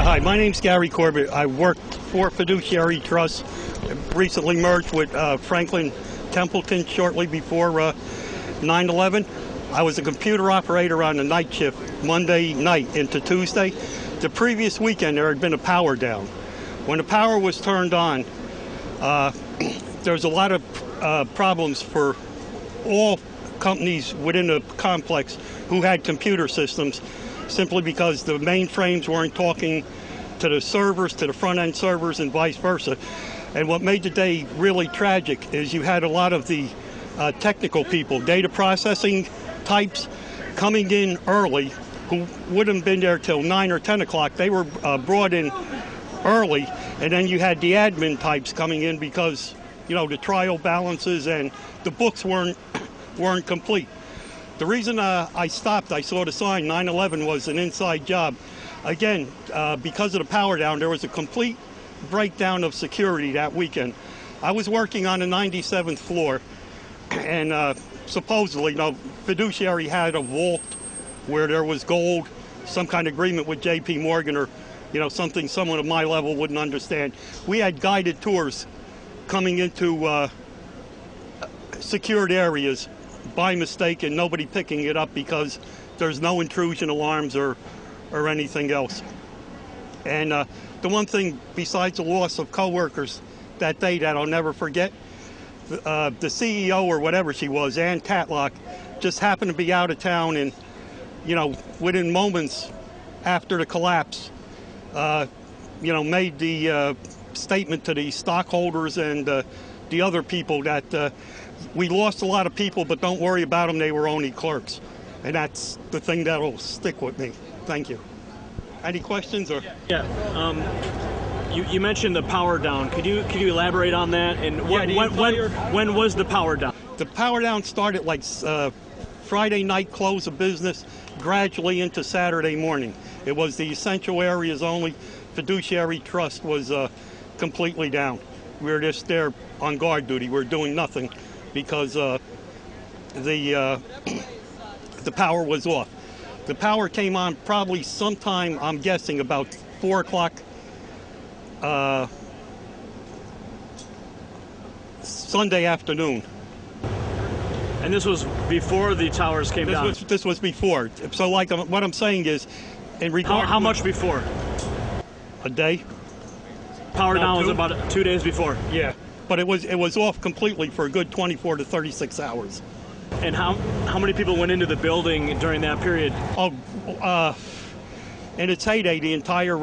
Hi, my name's Gary Corbett. I worked for Fiduciary Trust, recently merged with Franklin Templeton shortly before 9/11. I was a computer operator on the night shift Monday night into Tuesday. The previous weekend there had been a power down. When the power was turned on, there was a lot of problems for all companies within the complex who had computer systems, simply because the mainframes weren't talking to the servers, to the front-end servers, and vice versa. And what made the day really tragic is you had a lot of the technical people, data processing types, coming in early, who wouldn't have been there till 9 or 10 o'clock. They were brought in early, and then you had the admin types coming in because, you know, the trial balances and the books weren't complete. The reason I stopped, I saw the sign, 9/11 was an inside job. Again, because of the power down, there was a complete breakdown of security that weekend. I was working on the 97th floor, and supposedly, you know, Fiduciary had a vault where there was gold, some kind of agreement with J.P. Morgan, or, you know, something someone of my level wouldn't understand. We had guided tours coming into secured areas by mistake, and nobody picking it up because there's no intrusion alarms or anything else. And the one thing besides the loss of coworkers that day that I'll never forget, the CEO or whatever she was, Ann Tatlock, just happened to be out of town, and, you know, within moments after the collapse, you know, made the statement to the stockholders and the other people that we lost a lot of people, but don't worry about them, they were only clerks. And that's the thing that'll stick with me. Thank you. Any questions? Or? Yeah. You mentioned the power down. Could you elaborate on that? And when was the power down? The power down started like Friday night close of business, gradually into Saturday morning. It was the essential areas only. Fiduciary Trust was completely down. We were just there on guard duty. We were doing nothing because the power was off. The power came on probably sometime, I'm guessing, about 4 o'clock Sunday afternoon. And this was before the towers came down? This was before. So, like, what I'm saying is, in regard how much before? A day. Power down was about 2 days before. Yeah, but it was off completely for a good 24 to 36 hours. And how many people went into the building during that period? Oh, in its heyday, the entire,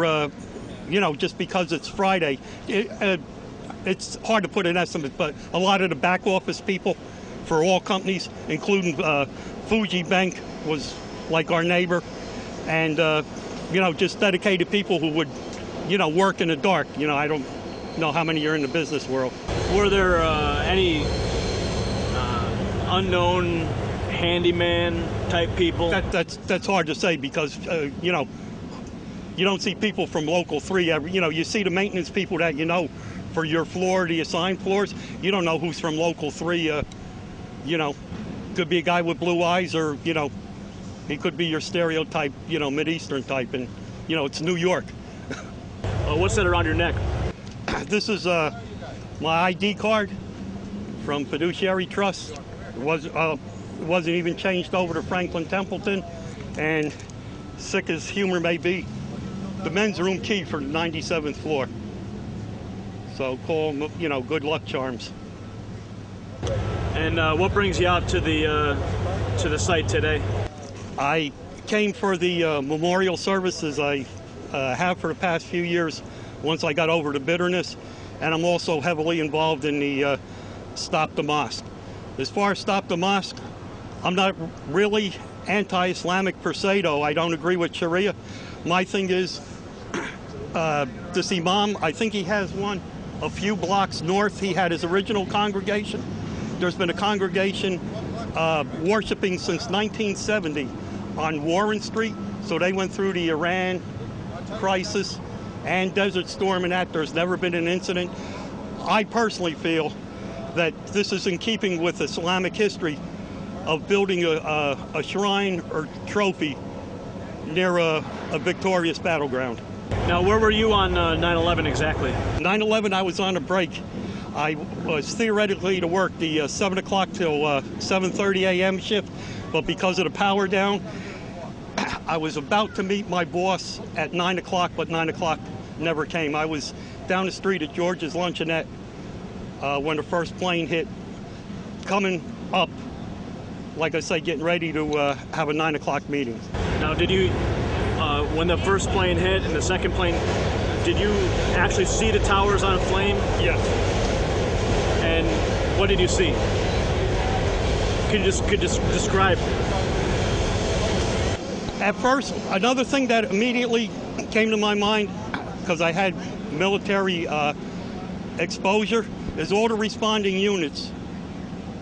you know, just because it's Friday, it's hard to put an estimate, but a lot of the back office people for all companies, including Fuji Bank, was like our neighbor, and you know, just dedicated people who would, you know, work in the dark. You know, I don't know how many are in the business world. Were there any unknown handyman type people? That's hard to say because you know, you don't see people from Local 3 every, you know, you see the maintenance people that you know for your floor, the assigned floors. You don't know who's from Local 3. You know, could be a guy with blue eyes, or, you know, he could be your stereotype, you know, Mideastern type, and, you know, it's New York. What's that around your neck? This is my ID card from Fiduciary Trust. It wasn't even changed over to Franklin Templeton, and sick as humor may be, the men's room key for the 97th floor. So call them, you know, good luck charms. And what brings you out to the site today? I came for the memorial services I have for the past few years once I got over the bitterness, and I'm also heavily involved in the Stop the Mosque. As far as Stop the Mosque, I'm not really anti-Islamic per se, though. I don't agree with Sharia. My thing is, this imam, I think he has one a few blocks north. He had his original congregation. There's been a congregation worshiping since 1970 on Warren Street. So they went through the Iran crisis and Desert Storm and that. There's never been an incident. I personally feel that this is in keeping with Islamic history of building a shrine or trophy near a victorious battleground. Now, where were you on 9/11 exactly? 9/11, I was on a break. I was theoretically to work the 7 o'clock till 7:30 a.m. shift, but because of the power down, I was about to meet my boss at 9 o'clock, but 9 o'clock never came. I was down the street at George's Luncheonette when the first plane hit, coming up, like I say, getting ready to have a 9 o'clock meeting. Now, did you, when the first plane hit and the second plane, did you actually see the towers on flame? Yes. And what did you see? Could you just describe? At first, another thing that immediately came to my mind, because I had military exposure, is all the responding units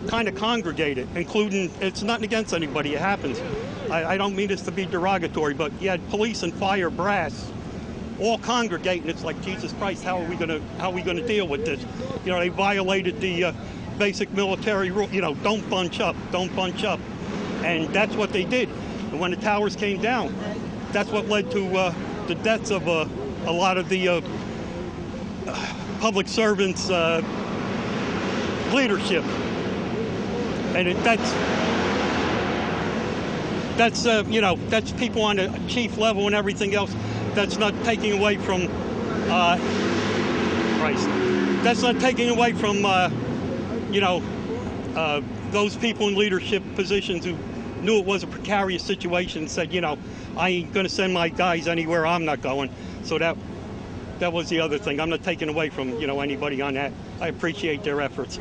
kind of congregated, including, it's nothing against anybody, it happens. I don't mean this to be derogatory, but you had police and fire brass all congregating. It's like, Jesus Christ, how are we gonna deal with this? You know, they violated the basic military rule, you know, don't bunch up, and that's what they did. And when the towers came down, that's what led to the deaths of a lot of the public servants' leadership. And that's you know, that's people on the chief level and everything else. That's not taking away from Christ. That's not taking away from you know, those people in leadership positions who knew it was a precarious situation and said, you know, I ain't going to send my guys anywhere I'm not going. So that was the other thing. I'm not taking away from, you know, anybody on that. I appreciate their efforts.